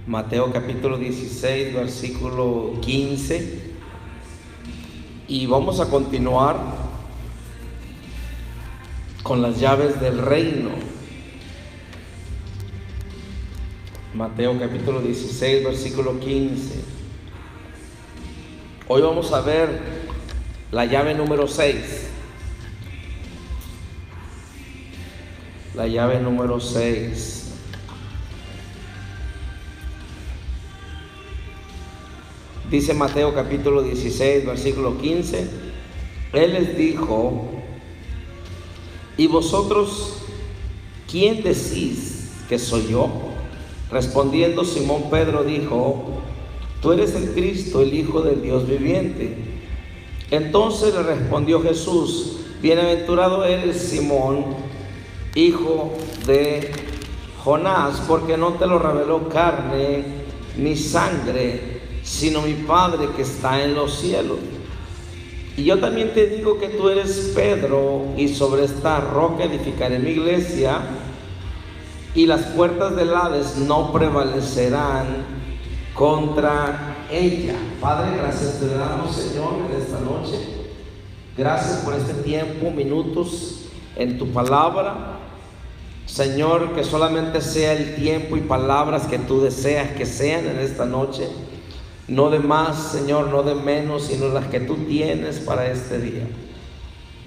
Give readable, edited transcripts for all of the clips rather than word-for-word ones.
Mateo capítulo 16, versículo 15. Y vamos a continuar con las llaves del reino. Mateo capítulo 16, versículo 15. Hoy vamos a ver la llave número 6. La llave número 6. Dice Mateo capítulo 16, versículo 15. Él les dijo: ¿y vosotros quién decís que soy yo? Respondiendo Simón Pedro dijo: tú eres el Cristo, el Hijo del Dios viviente. Entonces le respondió Jesús: bienaventurado eres, Simón, hijo de Jonás, porque no te lo reveló carne ni sangre, sino mi Padre que está en los cielos. Y yo también te digo que tú eres Pedro, y sobre esta roca edificaré mi iglesia, y las puertas del Hades no prevalecerán contra ella. Padre, gracias te damos, Señor, en esta noche. Gracias por este tiempo, minutos en tu palabra. Señor, que solamente sea el tiempo y palabras que tú deseas que sean en esta noche. No de más, Señor, no de menos, sino las que tú tienes para este día.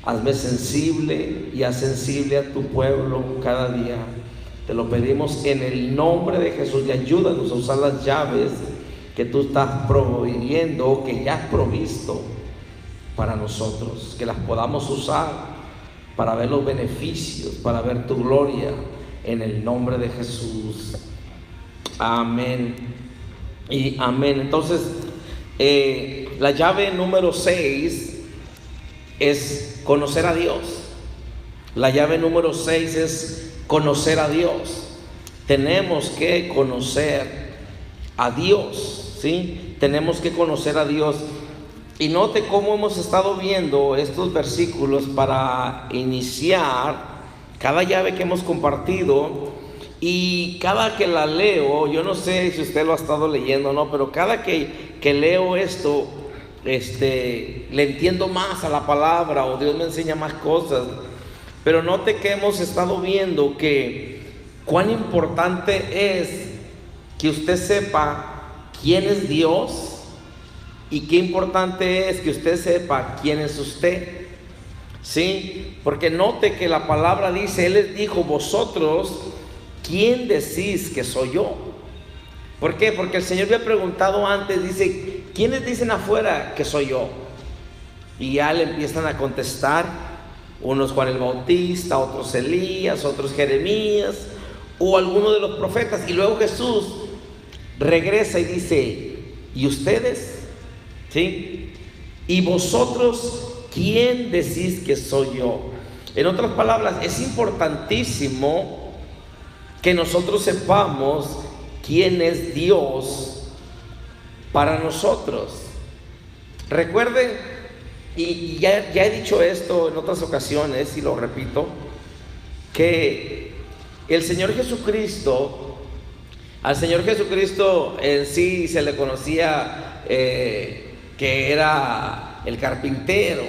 Hazme sensible y haz sensible a tu pueblo cada día. Te lo pedimos en el nombre de Jesús, y ayúdanos a usar las llaves que tú estás proveyendo o que ya has provisto para nosotros, que las podamos usar para ver los beneficios, para ver tu gloria, en el nombre de Jesús. Amén y amén. Entonces, la llave número 6 es conocer a Dios. La llave número 6 es conocer a Dios. Tenemos que conocer a Dios, ¿sí? Tenemos que conocer a Dios. Y note cómo hemos estado viendo estos versículos para iniciar cada llave que hemos compartido. Y cada que la leo, yo no sé si usted lo ha estado leyendo o no, pero cada que leo esto, le entiendo más a la palabra, o Dios me enseña más cosas. Pero note que hemos estado viendo que cuán importante es que usted sepa quién es Dios, y qué importante es que usted sepa quién es usted, ¿sí? Porque note que la palabra dice, Él les dijo: vosotros, ¿quién decís que soy yo? ¿Por qué? Porque el Señor había preguntado antes, dice: ¿quiénes dicen afuera que soy yo? Y ya le empiezan a contestar, unos Juan el Bautista, otros Elías, otros Jeremías, o alguno de los profetas. Y luego Jesús regresa y dice: ¿y ustedes? ¿Sí? ¿Y vosotros quién decís que soy yo? En otras palabras, es importantísimo que nosotros sepamos quién es Dios para nosotros. Recuerden, y ya he dicho esto en otras ocasiones y lo repito, que el Señor Jesucristo, al Señor Jesucristo en sí se le conocía que era el carpintero,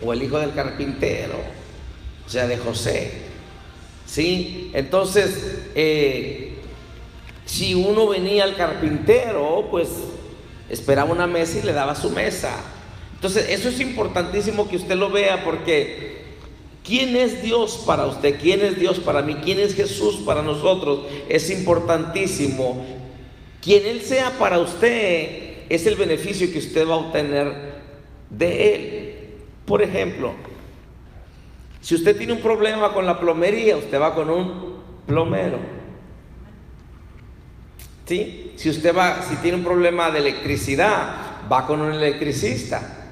o el hijo del carpintero, o sea, de José, ¿sí? Entonces, si uno venía al carpintero, pues esperaba una mesa y le daba su mesa. Entonces, eso es importantísimo que usted lo vea, porque ¿quién es Dios para usted? ¿Quién es Dios para mí? ¿Quién es Jesús para nosotros? Es importantísimo. Quien Él sea para usted es el beneficio que usted va a obtener de Él. Por ejemplo, si usted tiene un problema con la plomería, usted va con un plomero, ¿sí? Si tiene un problema de electricidad, va con un electricista.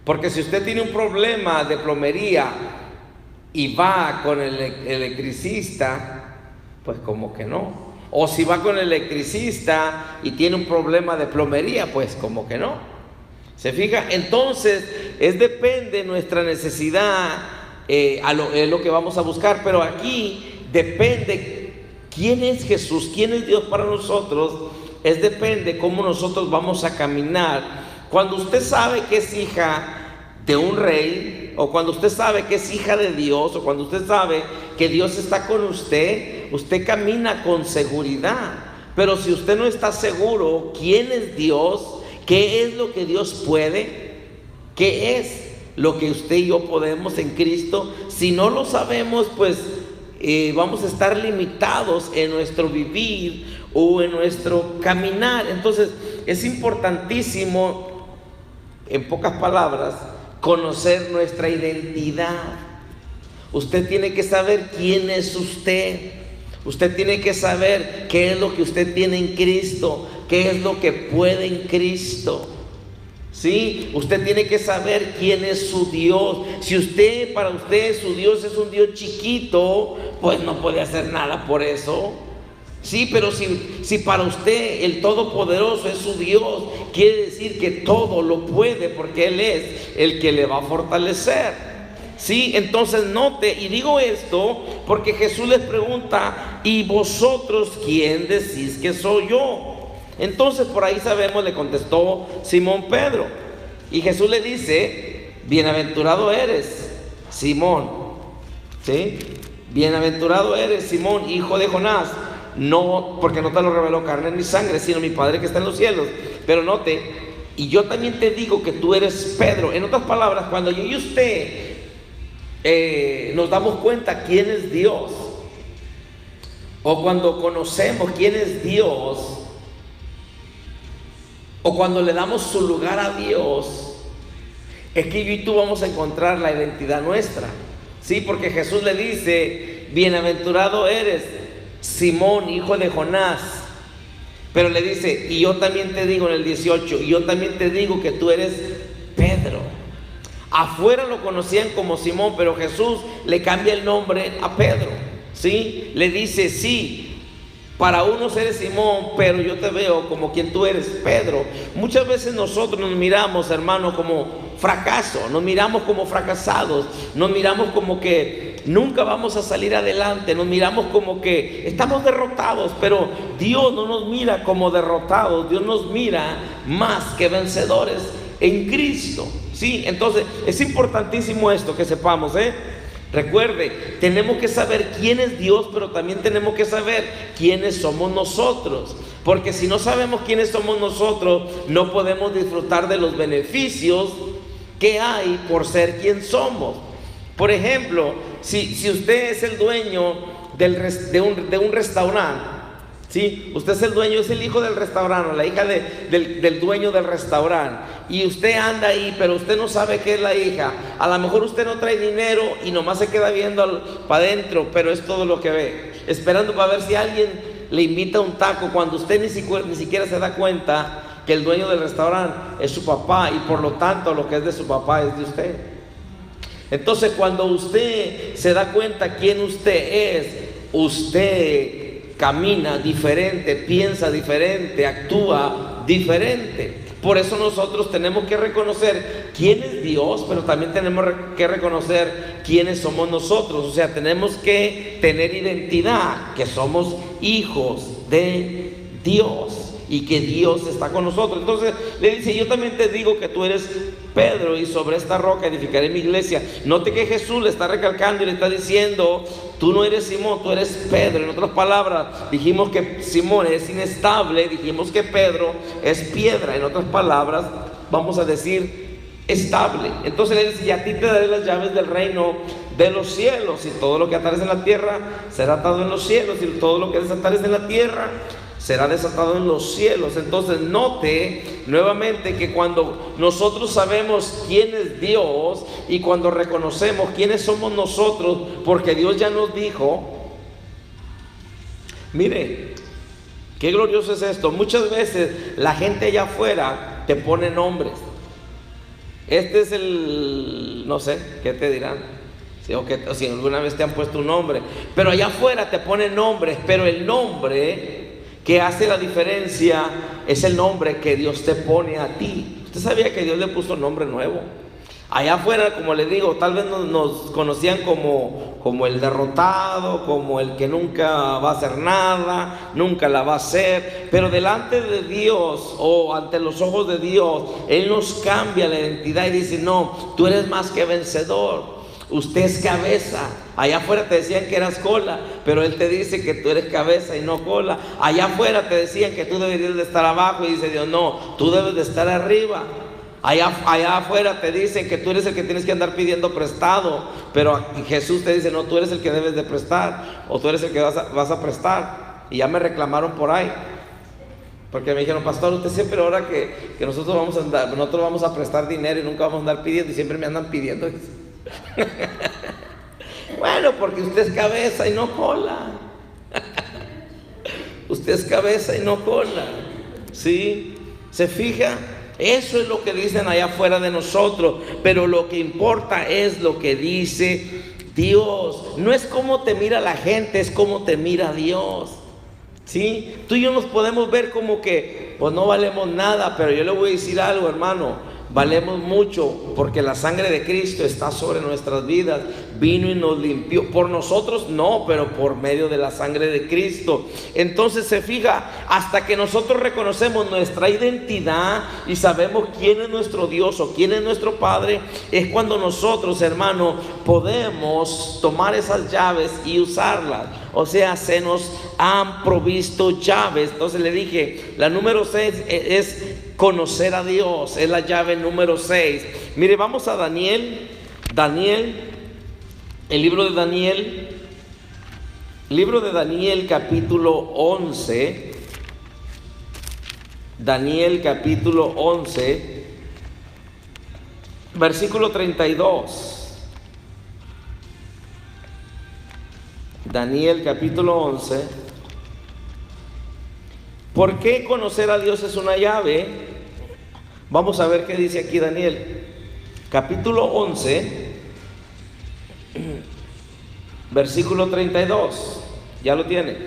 Porque si usted tiene un problema de plomería y va con el electricista, pues como que no. O si va con el electricista y tiene un problema de plomería, pues como que no. ¿Se fija? Entonces, depende de nuestra necesidad, es lo que vamos a buscar. Pero aquí depende ¿Quién es Jesús? ¿Quién es Dios para nosotros? Depende cómo nosotros vamos a caminar. Cuando usted sabe que es hija de un rey, o cuando usted sabe que es hija de Dios, o cuando usted sabe que Dios está con usted, usted camina con seguridad. Pero si usted no está seguro quién es Dios, qué es lo que Dios puede, qué es lo que usted y yo podemos en Cristo, si no lo sabemos, pues vamos a estar limitados en nuestro vivir o en nuestro caminar. Entonces es importantísimo, en pocas palabras, conocer nuestra identidad. Usted tiene que saber quién es usted. Usted tiene que saber qué es lo que usted tiene en Cristo, qué es lo que puede en Cristo. ¿Sí? Usted tiene que saber quién es su Dios. Si para usted su Dios es un Dios chiquito, pues no puede hacer nada por eso. Sí, pero si para usted el Todopoderoso es su Dios, quiere decir que todo lo puede, porque Él es el que le va a fortalecer. Sí, entonces note, y digo esto porque Jesús les pregunta: ¿y vosotros quién decís que soy yo? Entonces por ahí sabemos, le contestó Simón Pedro, y Jesús le dice: bienaventurado eres, Simón. ¿Sí? Bienaventurado eres, Simón, hijo de Jonás. No, porque no te lo reveló carne ni sangre, sino mi Padre que está en los cielos. Pero note: y yo también te digo que tú eres Pedro. En otras palabras, cuando yo y usted nos damos cuenta quién es Dios, o cuando conocemos quién es Dios, o cuando le damos su lugar a Dios, es que yo y tú vamos a encontrar la identidad nuestra. Sí, porque Jesús le dice: bienaventurado eres, Simón, hijo de Jonás. Pero le dice: y yo también te digo, en el 18, y yo también te digo que tú eres Pedro. Afuera lo conocían como Simón, pero Jesús le cambia el nombre a Pedro. ¿Sí? Le dice: sí, para unos eres Simón, pero yo te veo como quien tú eres, Pedro. Muchas veces nosotros nos miramos, hermano, como fracaso, nos miramos como fracasados, nos miramos como que nunca vamos a salir adelante, nos miramos como que estamos derrotados, pero Dios no nos mira como derrotados, Dios nos mira más que vencedores en Cristo. Sí, entonces es importantísimo esto que sepamos, Recuerde, tenemos que saber quién es Dios, pero también tenemos que saber quiénes somos nosotros. Porque si no sabemos quiénes somos nosotros, no podemos disfrutar de los beneficios que hay por ser quien somos. Por ejemplo, si usted es el dueño de un restaurante, ¿sí? Usted es el dueño, es el hijo del restaurante, la hija del dueño del restaurante, y usted anda ahí, pero usted no sabe qué es la hija. A lo mejor usted no trae dinero y nomás se queda viendo para adentro, pero es todo lo que ve, esperando para ver si alguien le invita un taco, cuando usted ni siquiera se da cuenta que el dueño del restaurante es su papá, y por lo tanto lo que es de su papá es de usted. Entonces, cuando usted se da cuenta quién usted es, usted camina diferente, piensa diferente, actúa diferente. Por eso nosotros tenemos que reconocer quién es Dios, pero también tenemos que reconocer quiénes somos nosotros. O sea, tenemos que tener identidad, que somos hijos de Dios y que Dios está con nosotros. Entonces le dice: yo también te digo que tú eres Pedro, y sobre esta roca edificaré mi iglesia. Note que Jesús le está recalcando y le está diciendo: tú no eres Simón, tú eres Pedro. En otras palabras, dijimos que Simón es inestable, dijimos que Pedro es piedra. En otras palabras, vamos a decir estable. Entonces le dice: y a ti te daré las llaves del reino de los cielos, y todo lo que atares en la tierra será atado en los cielos, y todo lo que desatares en la tierra será desatado en los cielos. Entonces note nuevamente que cuando nosotros sabemos quién es Dios, y cuando reconocemos quiénes somos nosotros, porque Dios ya nos dijo, mire, qué glorioso es esto. Muchas veces la gente allá afuera te pone nombres. Este es el, no sé, ¿qué te dirán? O si alguna vez te han puesto un nombre, pero allá afuera te ponen nombres, pero el nombre que hace la diferencia es el nombre que Dios te pone a ti. ¿Usted sabía que Dios le puso nombre nuevo? Allá afuera, como les digo, tal vez nos conocían como el derrotado, como el que nunca va a hacer nada, nunca la va a hacer. Pero delante de Dios o ante los ojos de Dios, Él nos cambia la identidad y dice: no, tú eres más que vencedor. Usted es cabeza. Allá afuera te decían que eras cola, pero Él te dice que tú eres cabeza y no cola. Allá afuera te decían que tú deberías de estar abajo y dice Dios: no, tú debes de estar arriba. Allá afuera te dicen que tú eres el que tienes que andar pidiendo prestado, pero Jesús te dice: no, tú eres el que debes de prestar, o tú eres el que vas a prestar. Y ya me reclamaron por ahí, porque me dijeron: pastor, usted siempre ora que nosotros vamos a prestar dinero y nunca vamos a andar pidiendo, y siempre me andan pidiendo. Bueno, porque usted es cabeza y no cola. Usted es cabeza y no cola. ¿Sí? ¿Se fija? Eso es lo que dicen allá afuera de nosotros, pero lo que importa es lo que dice Dios. No es cómo te mira la gente, es cómo te mira Dios. ¿Sí? Tú y yo nos podemos ver como que pues no valemos nada, pero yo le voy a decir algo, hermano: valemos mucho, porque la sangre de Cristo está sobre nuestras vidas. Vino y nos limpió. Por nosotros no, pero por medio de la sangre de Cristo. Entonces se fija, hasta que nosotros reconocemos nuestra identidad y sabemos quién es nuestro Dios o quién es nuestro Padre, es cuando nosotros, hermano, podemos tomar esas llaves y usarlas. O sea, se nos han provisto llaves. Entonces le dije, la número 6 es conocer a Dios, es la llave número 6. Mire, vamos a Daniel, el libro de Daniel capítulo 11. Daniel capítulo 11, versículo 32. Daniel capítulo 11. ¿Por qué conocer a Dios es una llave? Vamos a ver qué dice aquí Daniel. Capítulo 11, versículo 32. ¿Ya lo tiene?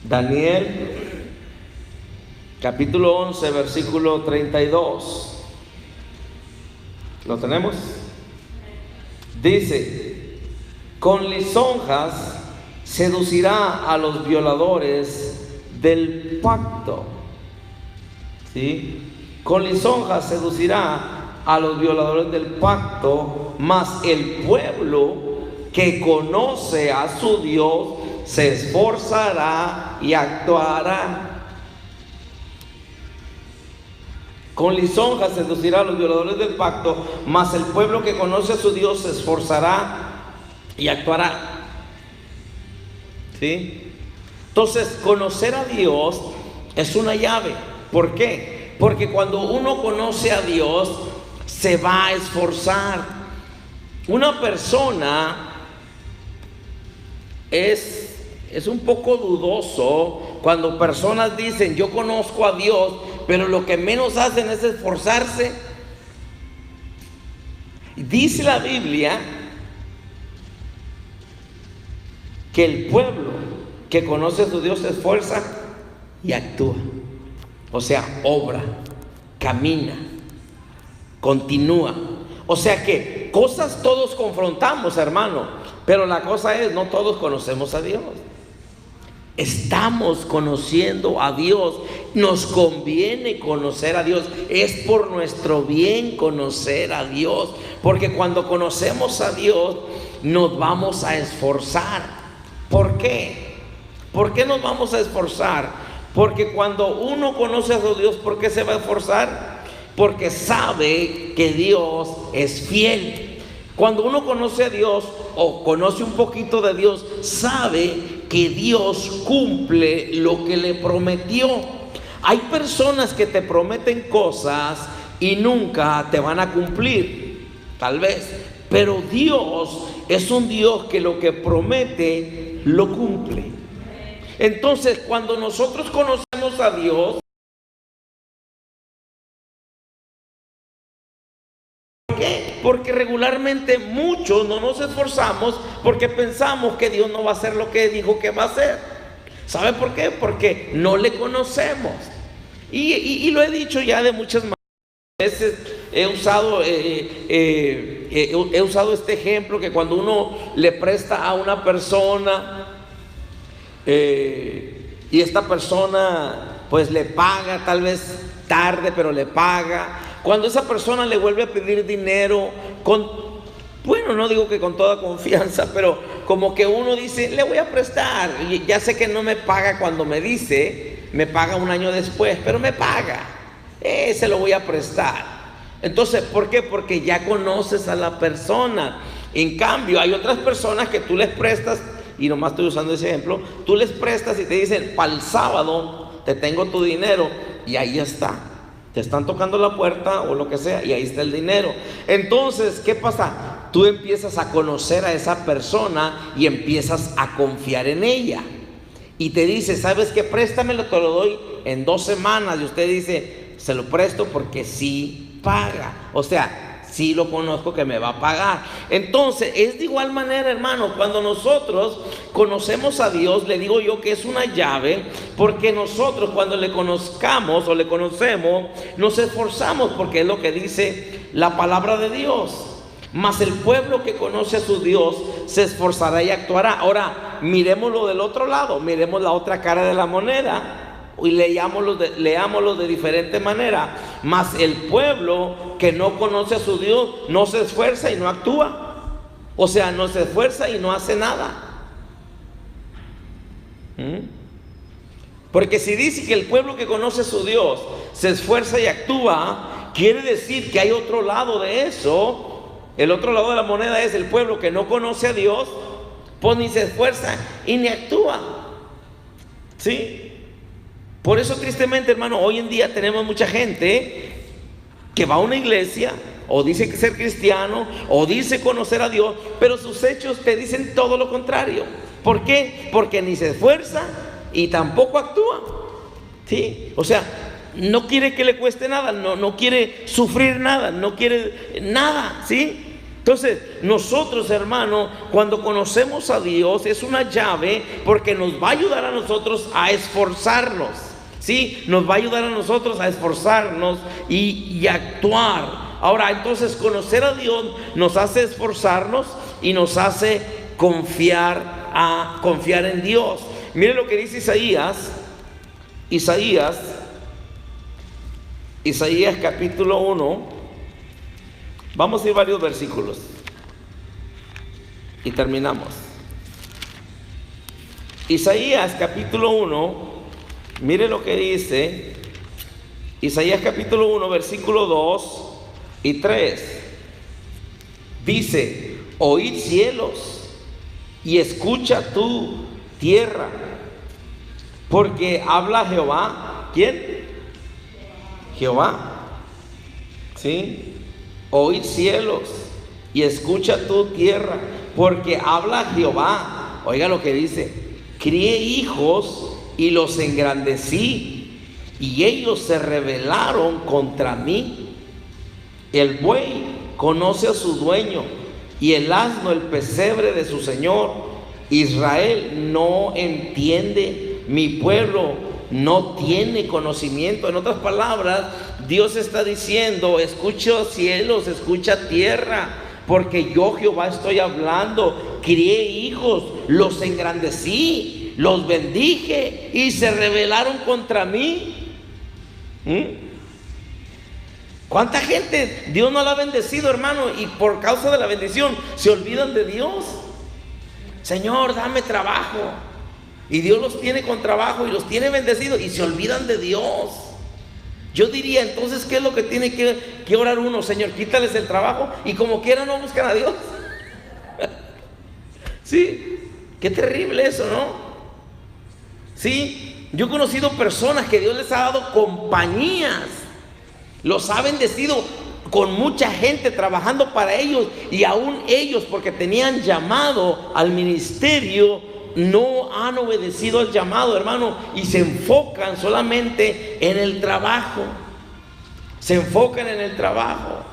Daniel capítulo 11, versículo 32. ¿Lo tenemos? Dice: con lisonjas seducirá a los violadores del pacto. ¿Sí? Con lisonjas seducirá a los violadores del pacto, mas el pueblo que conoce a su Dios se esforzará y actuará. Con lisonjas seducirá a los violadores del pacto, mas el pueblo que conoce a su Dios se esforzará y actuará. ¿Sí? Entonces, conocer a Dios es una llave. ¿Por qué? Porque cuando uno conoce a Dios, se va a esforzar. Una persona es un poco dudoso cuando personas dicen: yo conozco a Dios, pero lo que menos hacen es esforzarse. Dice la Biblia que el pueblo que conoce a su Dios se esfuerza y actúa. O sea, obra, camina, continúa. O sea que cosas todos confrontamos, hermano, pero la cosa es, no todos conocemos a Dios. Estamos conociendo a Dios. Nos conviene conocer a Dios. Es por nuestro bien conocer a Dios, porque cuando conocemos a Dios nos vamos a esforzar. ¿Por qué? ¿Por qué nos vamos a esforzar? Porque cuando uno conoce a su Dios, ¿por qué se va a esforzar? Porque sabe que Dios es fiel. Cuando uno conoce a Dios o conoce un poquito de Dios, sabe que Dios cumple lo que le prometió. Hay personas que te prometen cosas y nunca te van a cumplir, tal vez, pero Dios es un Dios que lo que promete lo cumple. Entonces, cuando nosotros conocemos a Dios, ¿por qué? Porque regularmente muchos no nos esforzamos porque pensamos que Dios no va a hacer lo que dijo que va a hacer. ¿Sabe por qué? Porque no le conocemos. Y lo he dicho ya de muchas maneras. veces he usado este ejemplo, que cuando uno le presta a una persona y esta persona pues le paga, tal vez tarde, pero le paga. Cuando esa persona le vuelve a pedir dinero bueno, no digo que con toda confianza, pero como que uno dice, le voy a prestar, y ya sé que no me paga cuando me dice, me paga un año después, pero me paga, se lo voy a prestar. Entonces, ¿por qué? Porque ya conoces a la persona. En cambio, hay otras personas que tú les prestas, y nomás estoy usando ese ejemplo, tú les prestas y te dicen, para el sábado te tengo tu dinero, y ahí está. Te están tocando la puerta o lo que sea, y ahí está el dinero. Entonces, ¿qué pasa? Tú empiezas a conocer a esa persona y empiezas a confiar en ella. Y te dice, ¿sabes qué? Préstamelo, te lo doy en 2 semanas. Y usted dice, se lo presto porque sí paga. O sea, sí lo conozco que me va a pagar. Entonces, es de igual manera, hermano, cuando nosotros conocemos a Dios, le digo yo que es una llave, porque nosotros cuando le conozcamos o le conocemos, nos esforzamos, porque es lo que dice la palabra de Dios. Mas el pueblo que conoce a su Dios se esforzará y actuará. Ahora, miremoslo del otro lado, miremos la otra cara de la moneda y leámoslo de diferente manera. Mas el pueblo que no conoce a su Dios no se esfuerza y no actúa. O sea, no se esfuerza y no hace nada. Porque si dice que el pueblo que conoce a su Dios se esfuerza y actúa, quiere decir que hay otro lado de eso. El otro lado de la moneda es el pueblo que no conoce a Dios, pues ni se esfuerza y ni actúa. ¿Sí? Por eso, tristemente, hermano, hoy en día tenemos mucha gente que va a una iglesia, o dice ser cristiano, o dice conocer a Dios, pero sus hechos te dicen todo lo contrario. ¿Por qué? Porque ni se esfuerza y tampoco actúa. ¿Sí? O sea, no quiere que le cueste nada, no quiere sufrir nada, no quiere nada, ¿sí? Entonces, nosotros, hermano, cuando conocemos a Dios, es una llave, porque nos va a ayudar a nosotros a esforzarnos, ¿sí? Nos va a ayudar a nosotros a esforzarnos y actuar. Ahora, entonces, conocer a Dios nos hace esforzarnos y nos hace confiar en Dios. Mire lo que dice Isaías capítulo 1. Vamos a ir varios versículos y terminamos. Isaías capítulo 1, mire lo que dice. Isaías capítulo 1, versículo 2 y 3. Dice, oíd cielos y escucha tú tierra, porque habla Jehová. ¿Quién? Jehová. ¿Sí? Oíd cielos y escucha tu tierra, porque habla Jehová. Oiga lo que dice: crié hijos y los engrandecí, y ellos se rebelaron contra mí. El buey conoce a su dueño, y el asno el pesebre de su señor. Israel no entiende, mi pueblo no tiene conocimiento. En otras palabras, Dios está diciendo: escucha cielos, escucha tierra, porque yo Jehová estoy hablando. Crié hijos, los engrandecí, los bendije, y se rebelaron contra mí. ¿Cuánta gente Dios no la ha bendecido, hermano? Y por causa de la bendición se olvidan de Dios. Señor, dame trabajo. Y Dios los tiene con trabajo y los tiene bendecidos, y se olvidan de Dios. Yo diría, entonces, ¿qué es lo que tiene que orar uno? Señor, quítales el trabajo, y como quiera no buscan a Dios. Sí, qué terrible eso, ¿no? Sí, yo he conocido personas que Dios les ha dado compañías, los ha bendecido con mucha gente trabajando para ellos, y aún ellos, porque tenían llamado al ministerio, no han obedecido al llamado, hermano, y se enfocan solamente en el trabajo. Se enfocan en el trabajo.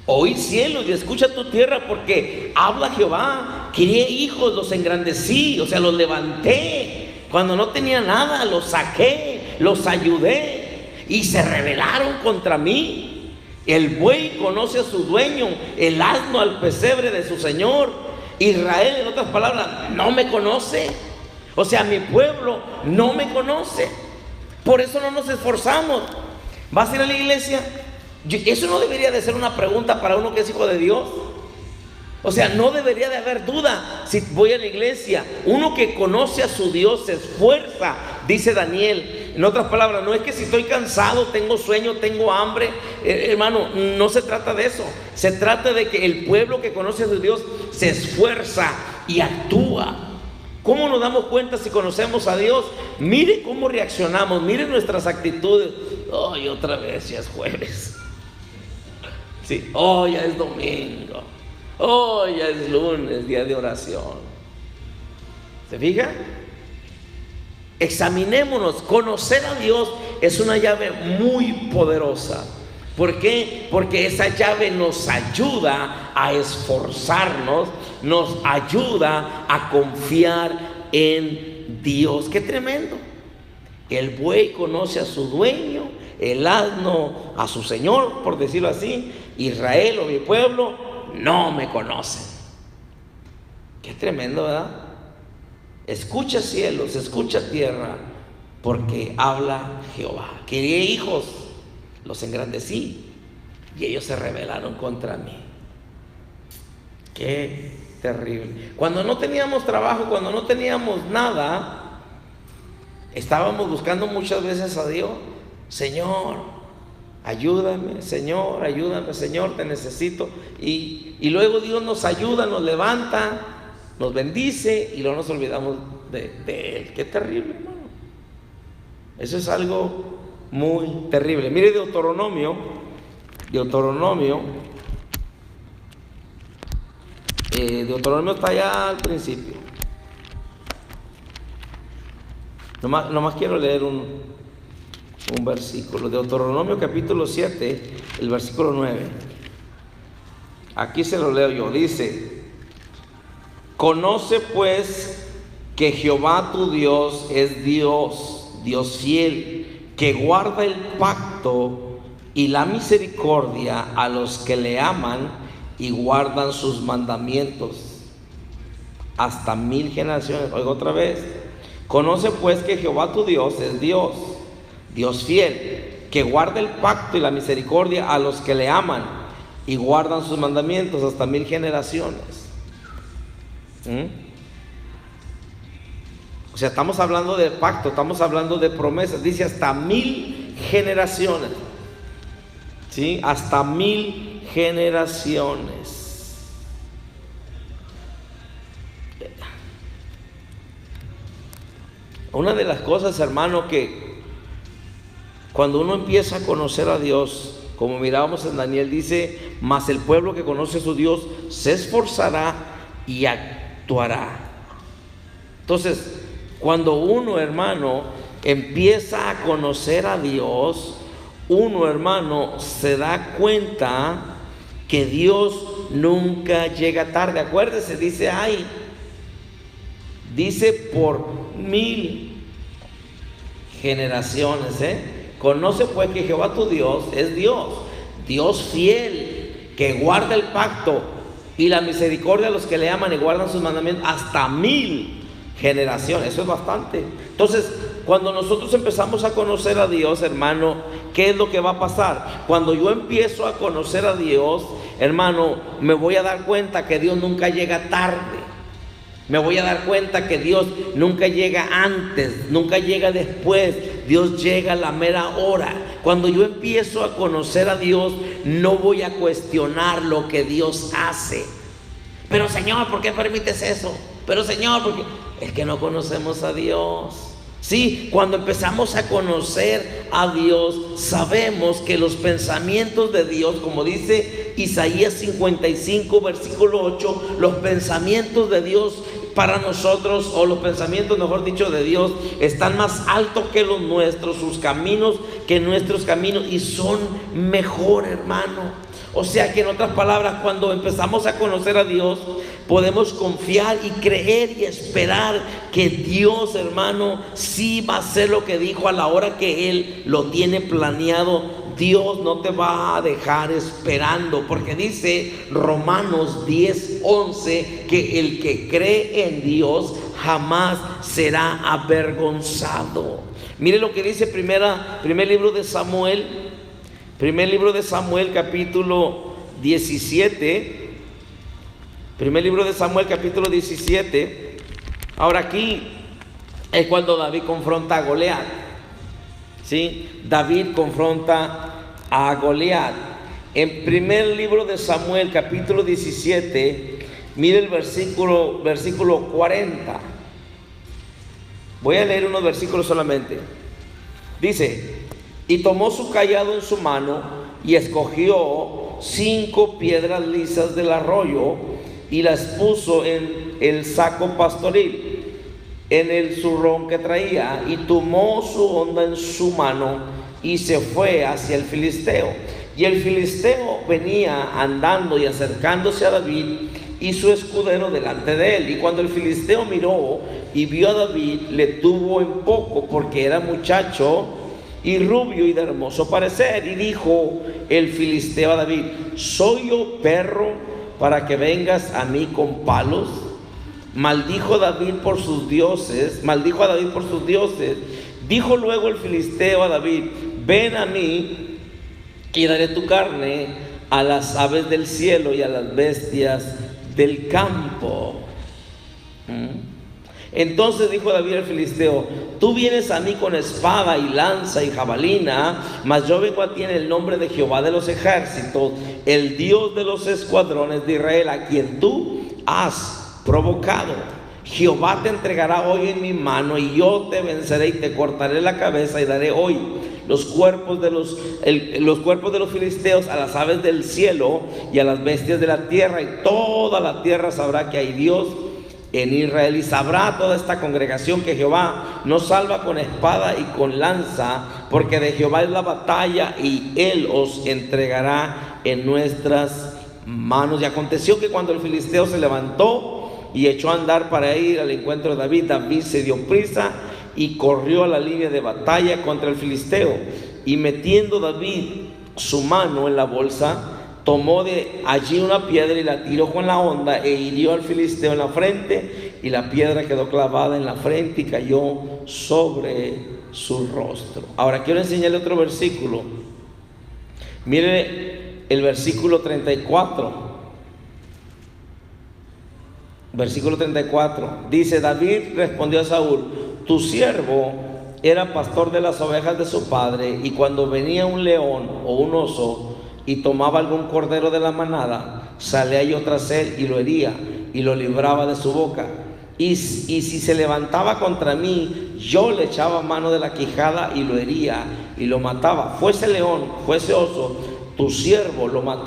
Oí cielos y escucha tu tierra, porque habla Jehová. Crié hijos, los engrandecí, o sea, los levanté. Cuando no tenía nada, los saqué, los ayudé. y se rebelaron contra mí. El buey conoce a su dueño, el asno al pesebre de su señor. Israel, en otras palabras, no me conoce. O sea, mi pueblo no me conoce. Por eso no nos esforzamos. ¿Vas a ir a la iglesia? Eso no debería de ser una pregunta para uno que es hijo de Dios. O sea, no debería de haber duda si voy a la iglesia. Uno que conoce a su Dios se esfuerza, dice Daniel. En otras palabras, no es que si estoy cansado, tengo sueño, tengo hambre. Hermano, no se trata de eso. Se trata de que el pueblo que conoce a su Dios se esfuerza y actúa. ¿Cómo nos damos cuenta si conocemos a Dios? Mire cómo reaccionamos, mire nuestras actitudes. Ay, otra vez ya es jueves. Sí, ya es domingo. Ya es lunes, día de oración. ¿Se fija? Examinémonos. Conocer a Dios es una llave muy poderosa. ¿Por qué? Porque esa llave nos ayuda a esforzarnos, nos ayuda a confiar en Dios. ¡Qué tremendo! El buey conoce a su dueño, el asno a su señor, por decirlo así. Israel o mi pueblo no me conoce. ¡Qué tremendo!, ¿verdad? Escucha cielos, escucha tierra, porque habla Jehová. Quería hijos, los engrandecí, y ellos se rebelaron contra mí. ¡Qué terrible! Cuando no teníamos trabajo, cuando no teníamos nada, estábamos buscando muchas veces a Dios. Señor, ayúdame, Señor, te necesito. Y luego Dios nos ayuda, nos levanta, nos bendice, y luego nos olvidamos de Él. ¡Qué terrible, hermano! Eso es algo muy terrible. Mire Deuteronomio está allá al principio. Nomás quiero leer un versículo. Deuteronomio capítulo 7, el versículo 9. Aquí se lo leo yo. Dice: conoce pues que Jehová tu Dios es Dios fiel, que guarda el pacto y la misericordia a los que le aman y guardan sus mandamientos hasta 1000 generaciones. Oiga otra vez. Conoce pues que Jehová tu Dios es Dios fiel, que guarda el pacto y la misericordia a los que le aman y guardan sus mandamientos hasta 1000 generaciones. O sea, estamos hablando de pacto, estamos hablando de promesas. Dice hasta 1000 generaciones. ¿Sí? Hasta 1000 generaciones. Una de las cosas, hermano, que cuando uno empieza a conocer a Dios, como mirábamos en Daniel, dice: mas el pueblo que conoce a su Dios se esforzará y actuará. Entonces, cuando uno, hermano, empieza a conocer a Dios, uno, hermano, se da cuenta que Dios nunca llega tarde. Acuérdese, dice por 1000 generaciones. Conoce pues que Jehová tu Dios es Dios fiel, que guarda el pacto y la misericordia a los que le aman y guardan sus mandamientos hasta 1000 generaciones. Eso es bastante. Entonces, cuando nosotros empezamos a conocer a Dios, hermano, ¿qué es lo que va a pasar? Cuando yo empiezo a conocer a Dios, hermano, me voy a dar cuenta que Dios nunca llega tarde. Me voy a dar cuenta que Dios nunca llega antes, nunca llega después. Dios llega a la mera hora. Cuando yo empiezo a conocer a Dios, no voy a cuestionar lo que Dios hace. Pero Señor, ¿por qué permites eso? Pero Señor, ¿por qué? Es que no conocemos a Dios. Sí, cuando empezamos a conocer a Dios, sabemos que los pensamientos de Dios, como dice Isaías 55, versículo 8, los pensamientos de Dios para nosotros, o los pensamientos, mejor dicho, de Dios, están más altos que los nuestros, sus caminos que nuestros caminos, y son mejor, hermano. O sea que en otras palabras, cuando empezamos a conocer a Dios, podemos confiar y creer y esperar que Dios, hermano, sí va a hacer lo que dijo a la hora que Él lo tiene planeado. Dios no te va a dejar esperando, porque dice Romanos 10:11 que el que cree en Dios jamás será avergonzado. Mire lo que dice primer libro de Samuel, capítulo 17. Primer libro de Samuel, capítulo 17. Ahora aquí es cuando David confronta a Goliat. ¿Sí? David confronta a Goliat. En primer libro de Samuel, capítulo 17, mire el versículo 40. Voy a leer unos versículos solamente. Dice: y tomó su cayado en su mano y escogió 5 piedras lisas del arroyo y las puso en el saco pastoril, en el zurrón que traía, y tomó su honda en su mano y se fue hacia el filisteo. Y el filisteo venía andando y acercándose a David y su escudero delante de él. Y cuando el filisteo miró y vio a David, le tuvo en poco, porque era muchacho y rubio y de hermoso parecer. Y dijo el filisteo a David: ¿soy yo perro para que vengas a mí con palos? Maldijo a David por sus dioses. Dijo luego el filisteo a David: ven a mí y daré tu carne a las aves del cielo y a las bestias del campo. Entonces dijo David al filisteo: tú vienes a mí con espada y lanza y jabalina, mas yo vengo a ti en el nombre de Jehová de los ejércitos, el Dios de los escuadrones de Israel, a quien tú has provocado. Jehová te entregará hoy en mi mano, y yo te venceré y te cortaré la cabeza, y daré hoy los cuerpos de los filisteos a las aves del cielo y a las bestias de la tierra, y toda la tierra sabrá que hay Dios en Israel. Y sabrá toda esta congregación que Jehová nos salva con espada y con lanza, porque de Jehová es la batalla, y Él os entregará en nuestras manos. Y aconteció que cuando el filisteo se levantó y echó a andar para ir al encuentro de David, David se dio prisa y corrió a la línea de batalla contra el filisteo. Y metiendo David su mano en la bolsa, tomó de allí una piedra y la tiró con la honda, e hirió al filisteo en la frente, y la piedra quedó clavada en la frente y cayó sobre su rostro. Ahora quiero enseñarle otro versículo. Mire el versículo 34. Versículo 34. Dice: David respondió a Saúl: tu siervo era pastor de las ovejas de su padre, y cuando venía un león o un oso y tomaba algún cordero de la manada, salía yo tras él y lo hería y lo libraba de su boca. Y si se levantaba contra mí, yo le echaba mano de la quijada y lo hería y lo mataba. Fuese león, fuese oso, tu siervo lo mataba.